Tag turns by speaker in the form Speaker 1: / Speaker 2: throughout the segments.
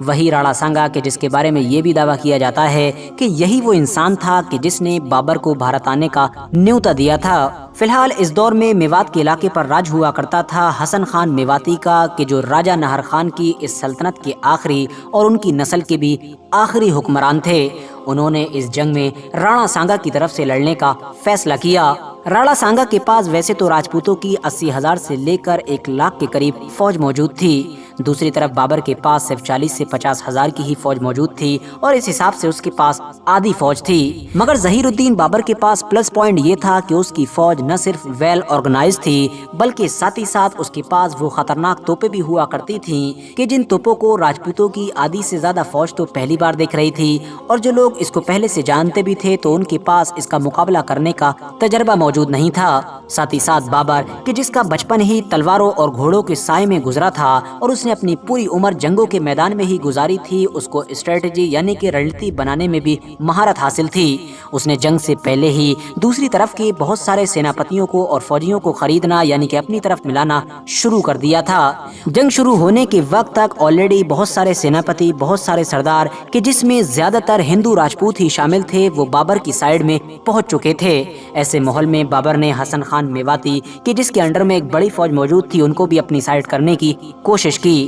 Speaker 1: وہی راڑا سانگا کہ جس کے بارے میں یہ بھی دعویٰ کیا جاتا ہے کہ یہی وہ انسان تھا کہ جس نے بابر کو بھارت آنے کا نیوتا دیا تھا۔ فی الحال اس دور میں میوات کے علاقے پر راج ہوا کرتا تھا حسن خان میواتی کا، کہ جو راجہ نہر خان کی اس سلطنت کے آخری اور ان کی نسل کے بھی آخری حکمران تھے۔ انہوں نے اس جنگ میں راڑا سانگا کی طرف سے لڑنے کا فیصلہ کیا۔ راڑا سانگا کے پاس ویسے تو راجپوتوں کی 80,000 سے لے کر 1,00,000 کے قریب فوج موجود تھی، دوسری طرف بابر کے پاس صرف 40 سے 50,000 کی ہی فوج موجود تھی، اور اس حساب سے اس کے پاس آدھی فوج تھی۔ مگر ظہیر الدین بابر کے پاس پلس پوائنٹ یہ تھا کہ اس کی فوج نہ صرف ویل آرگنائز تھی بلکہ ساتھ ہی ساتھ اس کے پاس وہ خطرناک توپیں بھی ہوا کرتی تھیں کہ جن توپوں کو راجپوتوں کی آدھی سے زیادہ فوج تو پہلی بار دیکھ رہی تھی، اور جو لوگ اس کو پہلے سے جانتے بھی تھے تو ان کے پاس اس کا مقابلہ کرنے کا تجربہ موجود نہیں تھا۔ ساتھ ہی ساتھ بابر کہ جس کا بچپن ہی تلواروں اور گھوڑوں کے سائے میں گزرا تھا اور اس نے اپنی پوری عمر جنگوں کے میدان میں ہی گزاری تھی، اس کو اسٹریٹجی یعنی کہ رننیتی بنانے میں بھی مہارت حاصل تھی۔ اس نے جنگ سے پہلے ہی دوسری طرف کے بہت سارے سیناپتیوں کو اور فوجیوں کو خریدنا یعنی کہ اپنی طرف ملانا شروع کر دیا تھا۔ جنگ شروع ہونے کے وقت تک آلریڈی بہت سارے سیناپتی، بہت سارے سردار کہ جس میں زیادہ تر ہندو راجپوت ہی شامل تھے، وہ بابر کی سائیڈ میں پہنچ چکے تھے۔ ایسے ماحول میں بابر نے حسن خان میواتی کہ جس کے انڈر میں ایک بڑی فوج موجود تھی ان کو بھی اپنی سائیڈ کرنے کی کوشش کی۔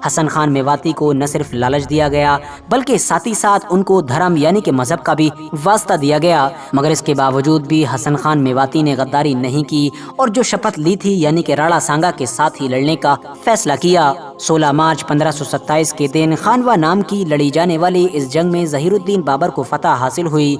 Speaker 1: حسن خان میواتی کو نہ صرف لالچ دیا گیا بلکہ ساتھ ہی ساتھ ان کو دھرم یعنی کہ مذہب کا بھی واسطہ دیا گیا، مگر اس کے باوجود بھی حسن خان میواتی نے غداری نہیں کی اور جو شپت لی تھی یعنی کہ راڑا سانگا کے ساتھ ہی لڑنے کا فیصلہ کیا۔ 16 مارچ 1527 کے دن خانوا نام کی لڑی جانے والی اس جنگ میں ظہیر الدین بابر کو فتح حاصل ہوئی۔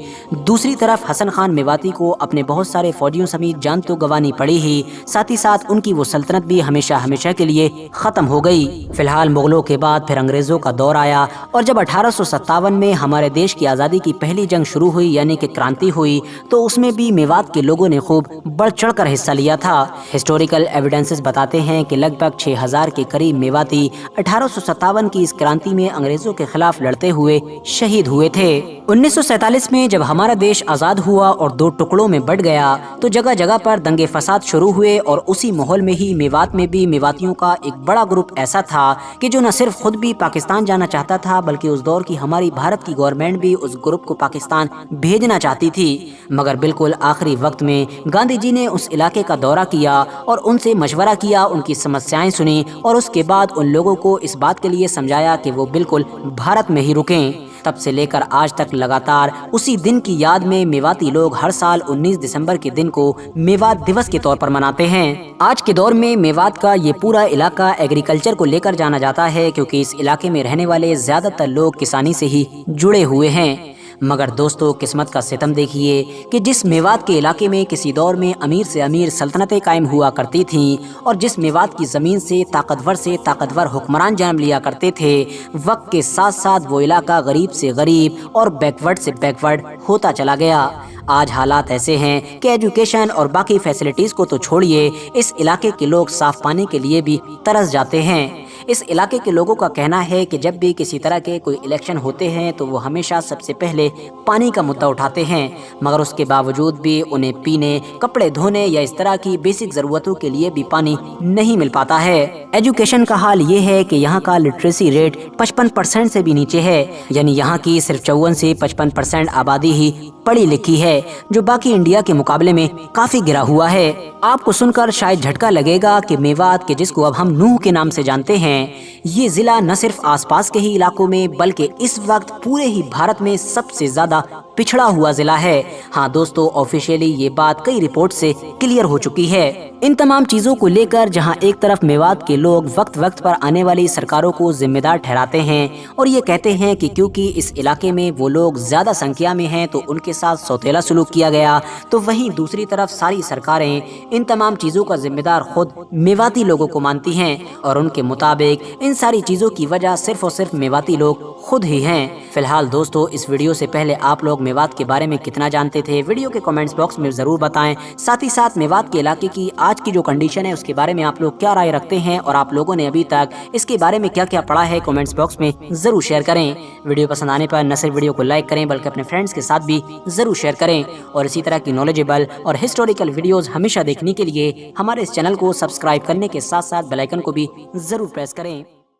Speaker 1: دوسری طرف حسن خان میواتی کو اپنے بہت سارے فوجیوں سمیت جان تو گوانی پڑی ہی، ساتھ ہی ساتھ ان کی وہ سلطنت بھی ہمیشہ ہمیشہ کے لیے ختم ہو گئی۔ فی الحال مغلوں کے بعد پھر انگریزوں کا دور آیا، اور جب 1857 میں ہمارے دیش کی آزادی کی پہلی جنگ شروع ہوئی یعنی کہ کرانتی ہوئی، تو اس میں بھی میوات کے لوگوں نے خوب بڑھ چڑھ کر حصہ لیا تھا۔ ہسٹوریکل ایویڈنسز بتاتے ہیں کہ لگ بھگ 6,000 کے قریب میواتی 1857 کی اس کرانتی میں انگریزوں کے خلاف لڑتے ہوئے شہید ہوئے تھے۔ 1947 میں جب ہمارا دیش آزاد ہوا اور دو ٹکڑوں میں بٹ گیا تو جگہ جگہ پر دنگے فساد شروع ہوئے، اور اسی ماحول میں ہی میوات میں بھی میواتیوں کا ایک بڑا گروپ ایسا تھا کہ جو نہ صرف خود بھی پاکستان جانا چاہتا تھا بلکہ اس دور کی ہماری بھارت کی گورنمنٹ بھی اس گروپ کو پاکستان بھیجنا چاہتی تھی۔ مگر بالکل آخری وقت میں گاندھی جی نے اس علاقے کا دورہ کیا اور ان سے مشورہ کیا، ان کی سمسیائیں سنی اور اس کے بعد ان لوگوں کو اس بات کے لیے سمجھایا کہ وہ بالکل بھارت میں ہی رکیں۔ تب سے لے کر آج تک لگاتار اسی دن کی یاد میں میواتی لوگ ہر سال 19 دسمبر کے دن کو میوات دیوس کے طور پر مناتے ہیں۔ آج کے دور میں میوات کا یہ پورا علاقہ ایگریکلچر کو لے کر جانا جاتا ہے کیونکہ اس علاقے میں رہنے والے زیادہ تر لوگ کسانی سے ہی جڑے ہوئے ہیں۔ مگر دوستو قسمت کا ستم دیکھیے کہ جس میوات کے علاقے میں کسی دور میں امیر سے امیر سلطنتیں قائم ہوا کرتی تھیں اور جس میوات کی زمین سے طاقتور حکمران جنم لیا کرتے تھے، وقت کے ساتھ ساتھ وہ علاقہ غریب سے غریب اور بیکورڈ سے بیکورڈ ہوتا چلا گیا۔ آج حالات ایسے ہیں کہ ایجوکیشن اور باقی فیسلٹیز کو تو چھوڑیے، اس علاقے کے لوگ صاف پانی کے لیے بھی ترس جاتے ہیں۔ اس علاقے کے لوگوں کا کہنا ہے کہ جب بھی کسی طرح کے کوئی الیکشن ہوتے ہیں تو وہ ہمیشہ سب سے پہلے پانی کا مدعا اٹھاتے ہیں، مگر اس کے باوجود بھی انہیں پینے، کپڑے دھونے یا اس طرح کی بیسک ضرورتوں کے لیے بھی پانی نہیں مل پاتا ہے۔ ایجوکیشن کا حال یہ ہے کہ یہاں کا لٹریسی ریٹ 55% سے بھی نیچے ہے، یعنی یہاں کی صرف 54 سے 55% آبادی ہی پڑھی لکھی ہے، جو باقی انڈیا کے مقابلے میں کافی گرا ہوا ہے۔ آپ کو سن کر شاید جھٹکا لگے گا کہ میوات کہ جس کو اب ہم نوح کے نام سے جانتے ہیں، یہ ضلع نہ صرف آس پاس کے ہی علاقوں میں بلکہ اس وقت پورے ہی بھارت میں سب سے زیادہ پچھڑا ہوا ضلع ہے۔ ہاں دوستو، آفیشیلی یہ بات کئی رپورٹ سے کلیئر ہو چکی ہے۔ ان تمام چیزوں کو لے کر جہاں ایک طرف میوات کے لوگ وقت وقت پر آنے والی سرکاروں کو ذمہ دار ٹھہراتے ہیں اور یہ کہتے ہیں کہ کیونکہ اس علاقے میں وہ لوگ زیادہ سنکھیا میں ہیں تو ان کے ساتھ سوتیلا سلوک کیا گیا، تو وہیں دوسری طرف ساری سرکاریں ان تمام چیزوں کا ذمہ دار خود میواتی لوگوں کو مانتی ہیں، اور ان کے مطابق ان ساری چیزوں کی وجہ صرف اور صرف میواتی لوگ خود ہی ہیں۔ فی الحال دوستو، اس ویڈیو سے پہلے آپ لوگ میوات کے بارے میں کتنا جانتے تھے؟ ویڈیو کے کمنٹس باکس میں ضرور بتائیں۔ ساتھ ہی ساتھ میوات کے علاقے کی آج کی جو کنڈیشن ہے اس کے بارے میں آپ لوگ کیا رائے رکھتے ہیں، اور آپ لوگوں نے ابھی تک اس کے بارے میں کیا کیا پڑھا ہے، کمنٹس باکس میں ضرور شیئر کریں۔ ویڈیو پسند آنے پر نہ صرف ویڈیو کو لائک کریں بلکہ اپنے فرینڈز کے ساتھ بھی ضرور شیئر کریں، اور اسی طرح کی نالجیبل اور ہسٹوریکل ویڈیوز ہمیشہ دیکھنے کے لیے ہمارے اس چینل کو سبسکرائب کرنے کے ساتھ ساتھ بیل آئیکن کو بھی ضرور پریس کریں۔